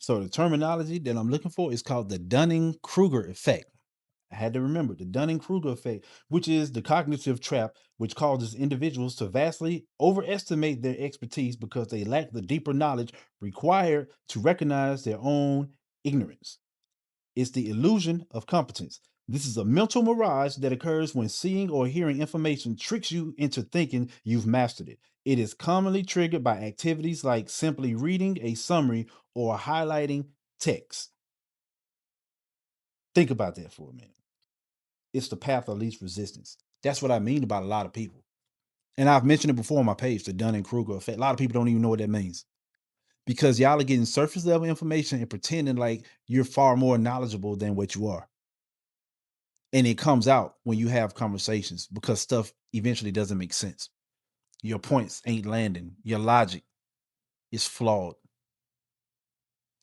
So the terminology that I'm looking for is called the Dunning-Kruger effect. I had to remember the Dunning-Kruger effect, which is the cognitive trap, which causes individuals to vastly overestimate their expertise because they lack the deeper knowledge required to recognize their own ignorance. It's the illusion of competence. This is a mental mirage that occurs when seeing or hearing information tricks you into thinking you've mastered it. It is commonly triggered by activities like simply reading a summary or highlighting text. Think about that for a minute. It's the path of least resistance. That's what I mean about a lot of people. And I've mentioned it before on my page, the Dunning-Kruger effect. A lot of people don't even know what that means because y'all are getting surface level information and pretending like you're far more knowledgeable than what you are. And it comes out when you have conversations because stuff eventually doesn't make sense. Your points ain't landing. Your logic is flawed.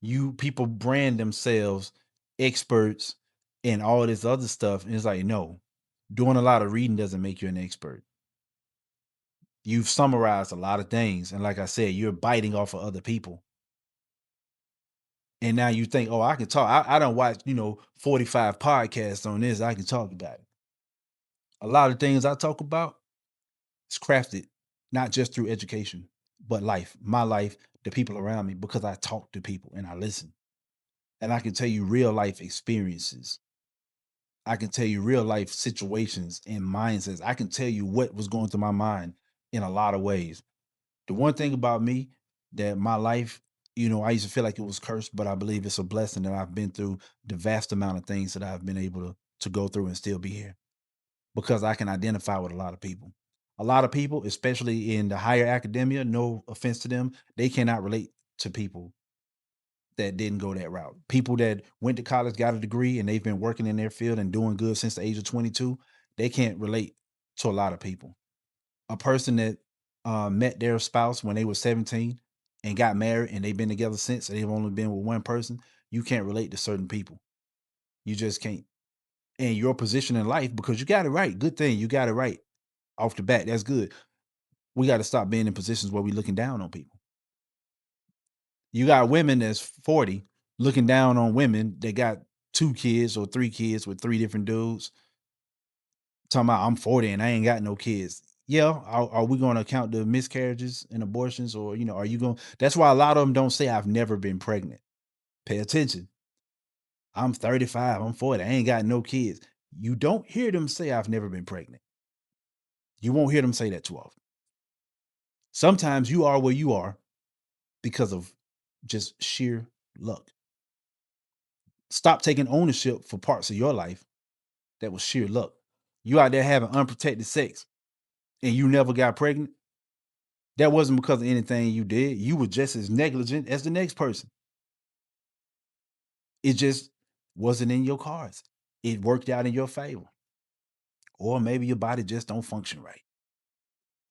You people brand themselves experts and all this other stuff. And it's like, no, doing a lot of reading doesn't make you an expert. You've summarized a lot of things. And like I said, you're biting off of other people. And now you think, oh, I can talk. I don't watch, 45 podcasts on this. I can talk about it. A lot of things I talk about is crafted not just through education, but life, my life, the people around me, because I talk to people and I listen. And I can tell you real life experiences. I can tell you real life situations and mindsets. I can tell you what was going through my mind in a lot of ways. The one thing about me that my life, I used to feel like it was cursed, but I believe it's a blessing that I've been through the vast amount of things that I've been able to go through and still be here because I can identify with a lot of people. A lot of people, especially in the higher academia, no offense to them, they cannot relate to people that didn't go that route. People that went to college, got a degree, and they've been working in their field and doing good since the age of 22, they can't relate to a lot of people. A person that met their spouse when they were 17 and got married and they've been together since, and they've only been with one person, you can't relate to certain people. You just can't. And your position in life, because you got it right. Good thing you got it right off the bat. That's good. We got to stop being in positions where we're looking down on people. You got women that's 40 looking down on women that got 2 kids or 3 kids with 3 different dudes. Talking about I'm 40 and I ain't got no kids. Yeah, are we going to count the miscarriages and abortions, or are you going? That's why a lot of them don't say I've never been pregnant. Pay attention. I'm 35. I'm 40. I ain't got no kids. You don't hear them say I've never been pregnant. You won't hear them say that too often. Sometimes you are where you are because of just sheer luck. Stop taking ownership for parts of your life that was sheer luck. You out there having unprotected sex and you never got pregnant. That wasn't because of anything you did. You were just as negligent as the next person. It just wasn't in your cards. It worked out in your favor. Or maybe your body just don't function right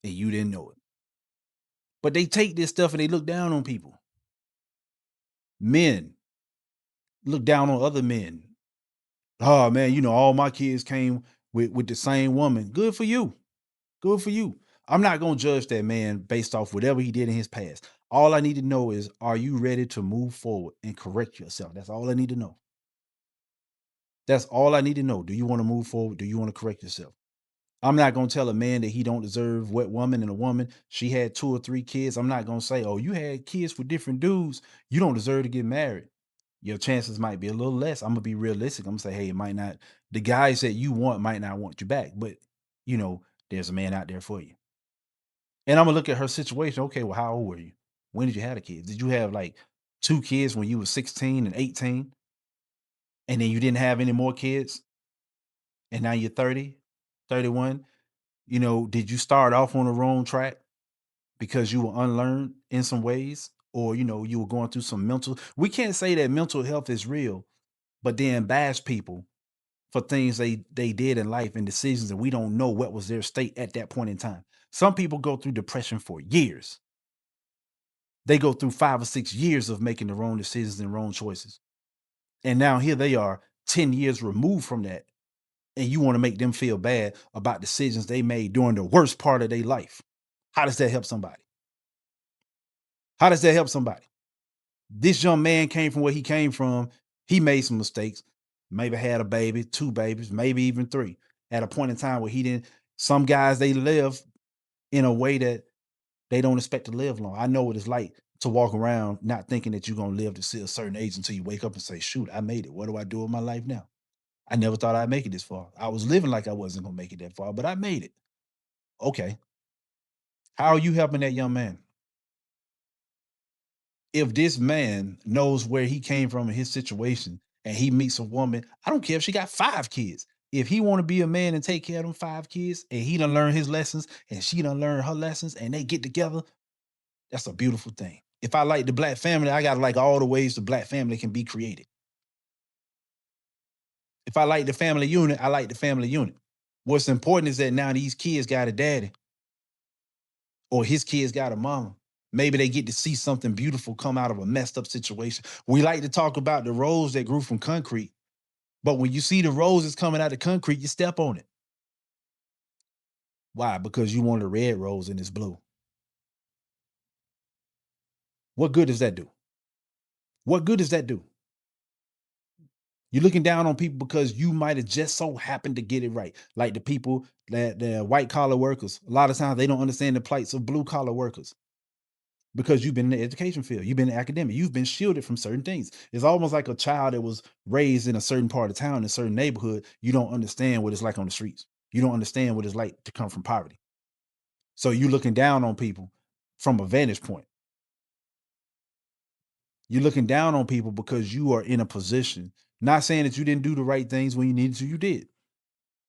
and you didn't know it. But they take this stuff and they look down on people. Men look down on other men. Oh man, all my kids came with the same woman. Good for you. Good for you. I'm not gonna judge that man based off whatever he did in his past. All I need to know is, are you ready to move forward and correct yourself? That's all I need to know. That's all I need to know. Do you want to move forward? Do you want to correct yourself? I'm not gonna tell a man that he don't deserve what woman, and a woman, she had 2 or 3 kids. I'm not gonna say, oh, you had kids with different dudes. You don't deserve to get married. Your chances might be a little less. I'm gonna be realistic. I'm gonna say, hey, it might not, the guys that you want might not want you back, but you know, there's a man out there for you. And I'm gonna look at her situation. Okay, well, how old were you? When did you have the kids? Did you have like 2 kids when you were 16 and 18, and then you didn't have any more kids, and now you're 30, 31? Did you start off on the wrong track because you were unlearned in some ways, or you were going through some mental? We can't say that mental health is real, but then bash people for things they did in life and decisions, and we don't know what was their state at that point in time. Some people go through depression for years. They go through 5 or 6 years of making the wrong decisions and wrong choices. And now here they are 10 years removed from that. And you want to make them feel bad about decisions they made during the worst part of their life. How does that help somebody? How does that help somebody? This young man came from where he came from. He made some mistakes, maybe had a baby, 2 babies, maybe even 3 at a point in time where he didn't. Some guys, they live in a way that they don't expect to live long. I know what it's like to walk around not thinking that you're gonna live to see a certain age until you wake up and say, shoot, I made it. What do I do with my life now? I never thought I'd make it this far. I was living like I wasn't gonna make it that far, but I made it. Okay. How are you helping that young man? If this man knows where he came from in his situation and he meets a woman, I don't care if she got 5 kids. If he want to be a man and take care of them 5 kids and he done learn his lessons and she done learn her lessons and they get together, that's a beautiful thing. If I like the black family, I gotta like all the ways the black family can be created. If I like the family unit, I like the family unit. What's important is that now these kids got a daddy or his kids got a mama. Maybe they get to see something beautiful come out of a messed up situation. We like to talk about the rose that grew from concrete, but when you see the roses coming out of concrete, you step on it. Why? Because you want a red rose and it's blue. What good does that do? What good does that do? You're looking down on people because you might have just so happened to get it right. Like the people that the white collar workers, a lot of times they don't understand the plights of blue collar workers because you've been in the education field, you've been academic, you've been shielded from certain things. It's almost like a child that was raised in a certain part of town, in a certain neighborhood. You don't understand what it's like on the streets. You don't understand what it's like to come from poverty. So you're looking down on people from a vantage point. You're looking down on people because you are in a position, not saying that you didn't do the right things when you needed to, you did,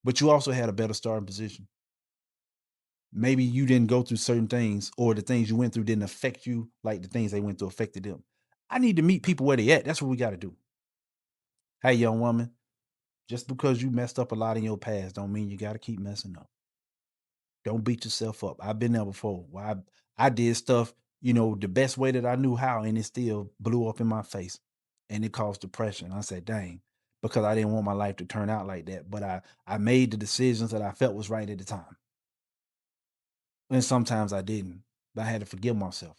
but you also had a better starting position. Maybe you didn't go through certain things or the things you went through didn't affect you like the things they went through affected them. I need to meet people where they at. That's what we got to do. Hey, young woman, just because you messed up a lot in your past don't mean you got to keep messing up. Don't beat yourself up. I've been there before. I did stuff, the best way that I knew how, and it still blew up in my face. And it caused depression. I said, dang, because I didn't want my life to turn out like that. But I made the decisions that I felt was right at the time. And sometimes I didn't. But I had to forgive myself.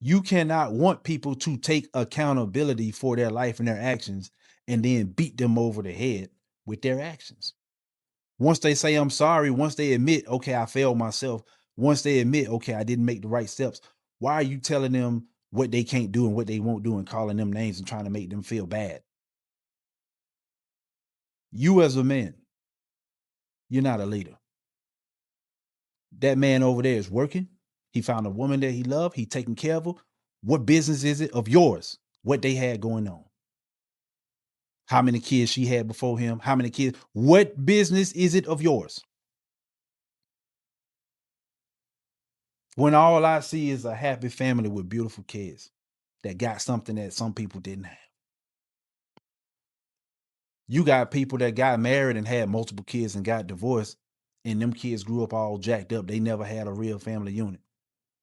You cannot want people to take accountability for their life and their actions and then beat them over the head with their actions. Once they say I'm sorry, once they admit, okay, I failed myself, once they admit, okay, I didn't make the right steps, why are you telling them what they can't do and what they won't do and calling them names and trying to make them feel bad? You as a man, you're not a leader. That man over there is working. He found a woman that he loved. He taking care of her. What business is it of yours? What they had going on? How many kids she had before him? How many kids? What business is it of yours? When all I see is a happy family with beautiful kids that got something that some people didn't have. You got people that got married and had multiple kids and got divorced, and them kids grew up all jacked up. They never had a real family unit.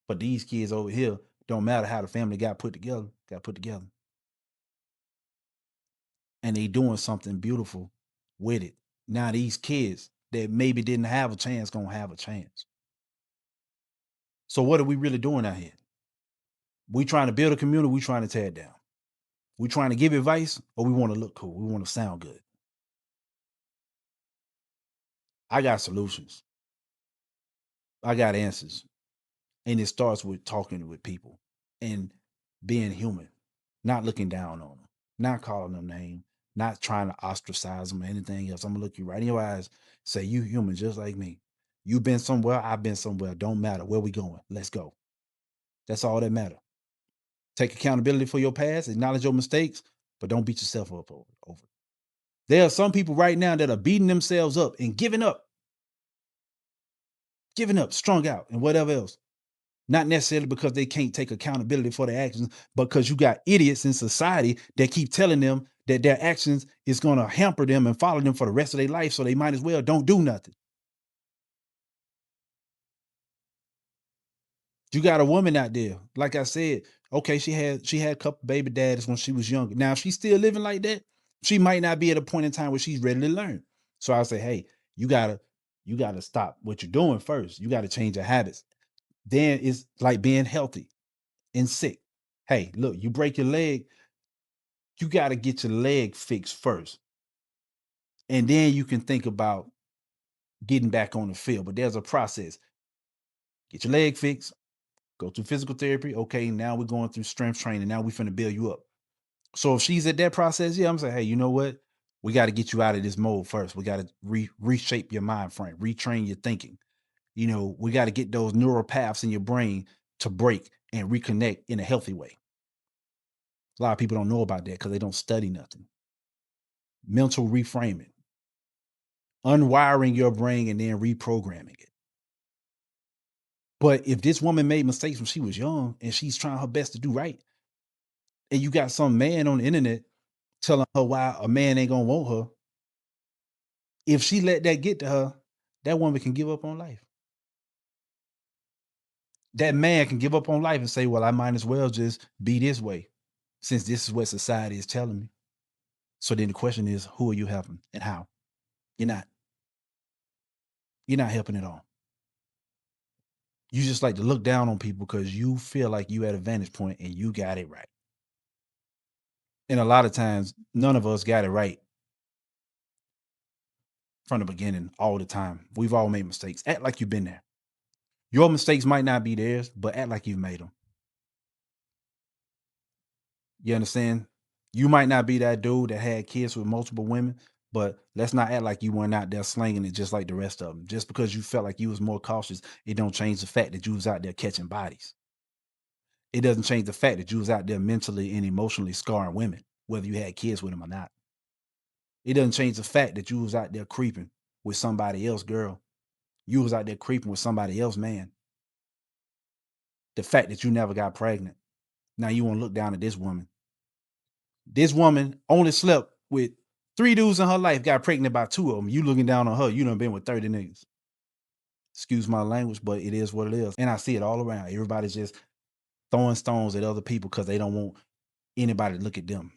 But these kids over here, don't matter how the family got put together. And they doing something beautiful with it. Now these kids that maybe didn't have a chance gonna have a chance. So what are we really doing out here? We trying to build a community, we trying to tear it down. We trying to give advice or we want to look cool. We want to sound good. I got solutions. I got answers. And it starts with talking with people and being human, not looking down on them, not calling them name, not trying to ostracize them or anything else. I'm gonna look you right in your eyes, say you human just like me. You've been somewhere, I've been somewhere. Don't matter where we going. Let's go. That's all that matter. Take accountability for your past, acknowledge your mistakes, but don't beat yourself up over it. There are some people right now that are beating themselves up and giving up, strung out, and whatever else. Not necessarily because they can't take accountability for their actions, but because you got idiots in society that keep telling them that their actions is going to hamper them and follow them for the rest of their life. So they might as well don't do nothing. You got a woman out there, like I said, okay, she had a couple baby daddies when she was younger. Now, if she's still living like that, she might not be at a point in time where she's ready to learn. So I say, hey, you gotta stop what you're doing first. You gotta change your habits. Then it's like being healthy. and sick. Hey, look, you break your leg, you got to get your leg fixed first. And then you can think about getting back on the field. But there's a process. Get your leg fixed, go through physical therapy. Okay, now we're going through strength training. Now we're finna build you up. So if she's at that process, yeah, I'm saying, hey, you know what? We got to get you out of this mode first. We got to reshape your mind frame, retrain your thinking. You know, we got to get those neural paths in your brain to break and reconnect in a healthy way. A lot of people don't know about that because they don't study nothing. Mental reframing, unwiring your brain and then reprogramming it. But if this woman made mistakes when she was young and she's trying her best to do right, and you got some man on the internet telling her why a man ain't gonna want her, if she let that get to her, that woman can give up on life. That man can give up on life and say, well, I might as well just be this way since this is what society is telling me. So then the question is, who are you helping and how? You're not. You're not helping at all. You just like to look down on people because you feel like you at a vantage point and you got it right. And a lot of times, none of us got it right from the beginning all the time. We've all made mistakes. Act like you've been there. Your mistakes might not be theirs, but act like you've made them. You understand? You might not be that dude that had kids with multiple women, but let's not act like you weren't out there slinging it just like the rest of them. Just because you felt like you was more cautious, it don't change the fact that you was out there catching bodies. It doesn't change the fact that you was out there mentally and emotionally scarring women, whether you had kids with them or not. It doesn't change the fact that you was out there creeping with somebody else, girl. You was out there creeping with somebody else, man. The fact that you never got pregnant. Now you want to look down at this woman. This woman only slept with 3 dudes in her life, got pregnant by 2 of them. You looking down on her, you done been with 30 niggas. Excuse my language, but it is what it is. And I see it all around. Everybody's just throwing stones at other people because they don't want anybody to look at them.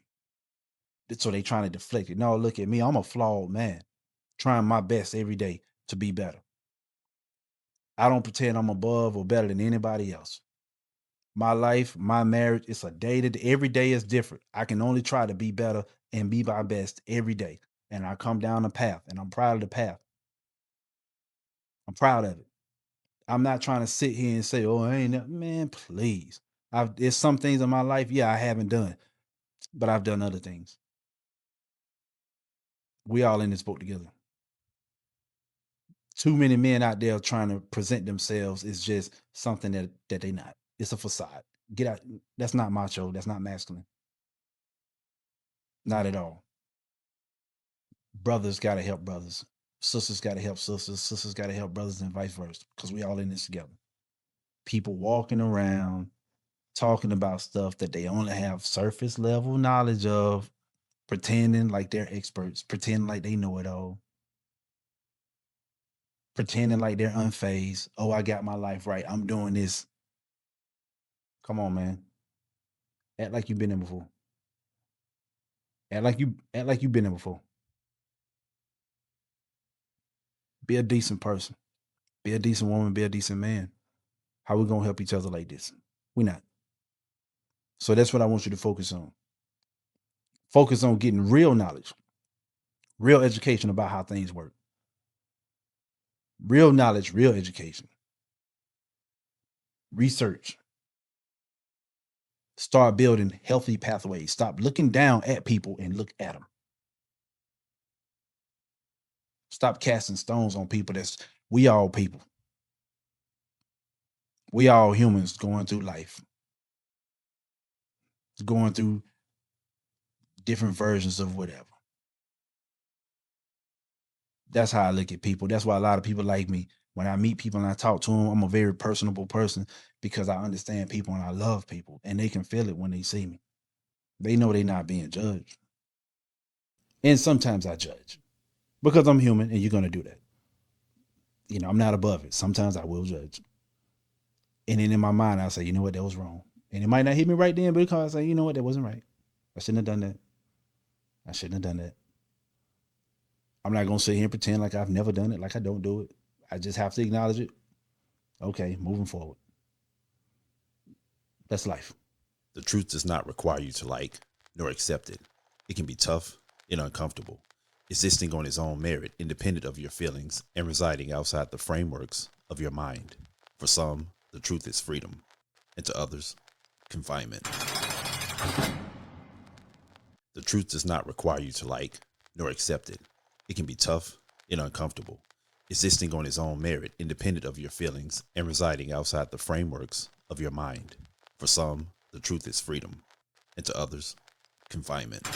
So they trying to deflect it. No, look at me. I'm a flawed man, trying my best every day to be better. I don't pretend I'm above or better than anybody else. My life, my marriage, it's a day to day. Every day is different. I can only try to be better and be my best every day. And I come down the path and I'm proud of the path. I'm proud of it. I'm not trying to sit here and say, oh, I ain't, man, please. There's some things in my life, yeah, I haven't done, but I've done other things. We all in this boat together. Too many men out there trying to present themselves is just something that they not. It's a facade. Get out. That's not macho. That's not masculine. Not at all. Brothers gotta help brothers. Sisters gotta help sisters. Sisters gotta help brothers and vice versa. Because we all in this together. People walking around talking about stuff that they only have surface level knowledge of, pretending like they're experts, pretending like they know it all, pretending like they're unfazed. Oh, I got my life right. I'm doing this. Come on, man. Act like you've been there before. Act like you've been there before. Be a decent person. Be a decent woman. Be a decent man. How we gonna help each other like this? We not. So that's what I want you to focus on. Focus on getting real knowledge, real education about how things work. Real knowledge, real education. Research. Start building healthy pathways. Stop looking down at people and look at them. Stop casting stones on people. We all people. We all humans going through life, going through different versions of whatever. That's how I look at people. That's why a lot of people like me. When I meet people and I talk to them, I'm a very personable person because I understand people and I love people and they can feel it when they see me. They know they're not being judged. And sometimes I judge because I'm human and you're going to do that. You know, I'm not above it. Sometimes I will judge. And then in my mind, I'll say, you know what, that was wrong. And it might not hit me right then, but because I say, you know what, that wasn't right. I shouldn't have done that. I shouldn't have done that. I'm not going to sit here and pretend like I've never done it, like I don't do it. I just have to acknowledge it. Okay, moving forward. That's life. The truth does not require you to like nor accept it. It can be tough and uncomfortable, existing on its own merit, independent of your feelings, and residing outside the frameworks of your mind. For some, the truth is freedom, and to others, confinement. The truth does not require you to like nor accept it. It can be tough and uncomfortable, existing on its own merit, independent of your feelings, and residing outside the frameworks of your mind. For some, the truth is freedom, and to others, confinement.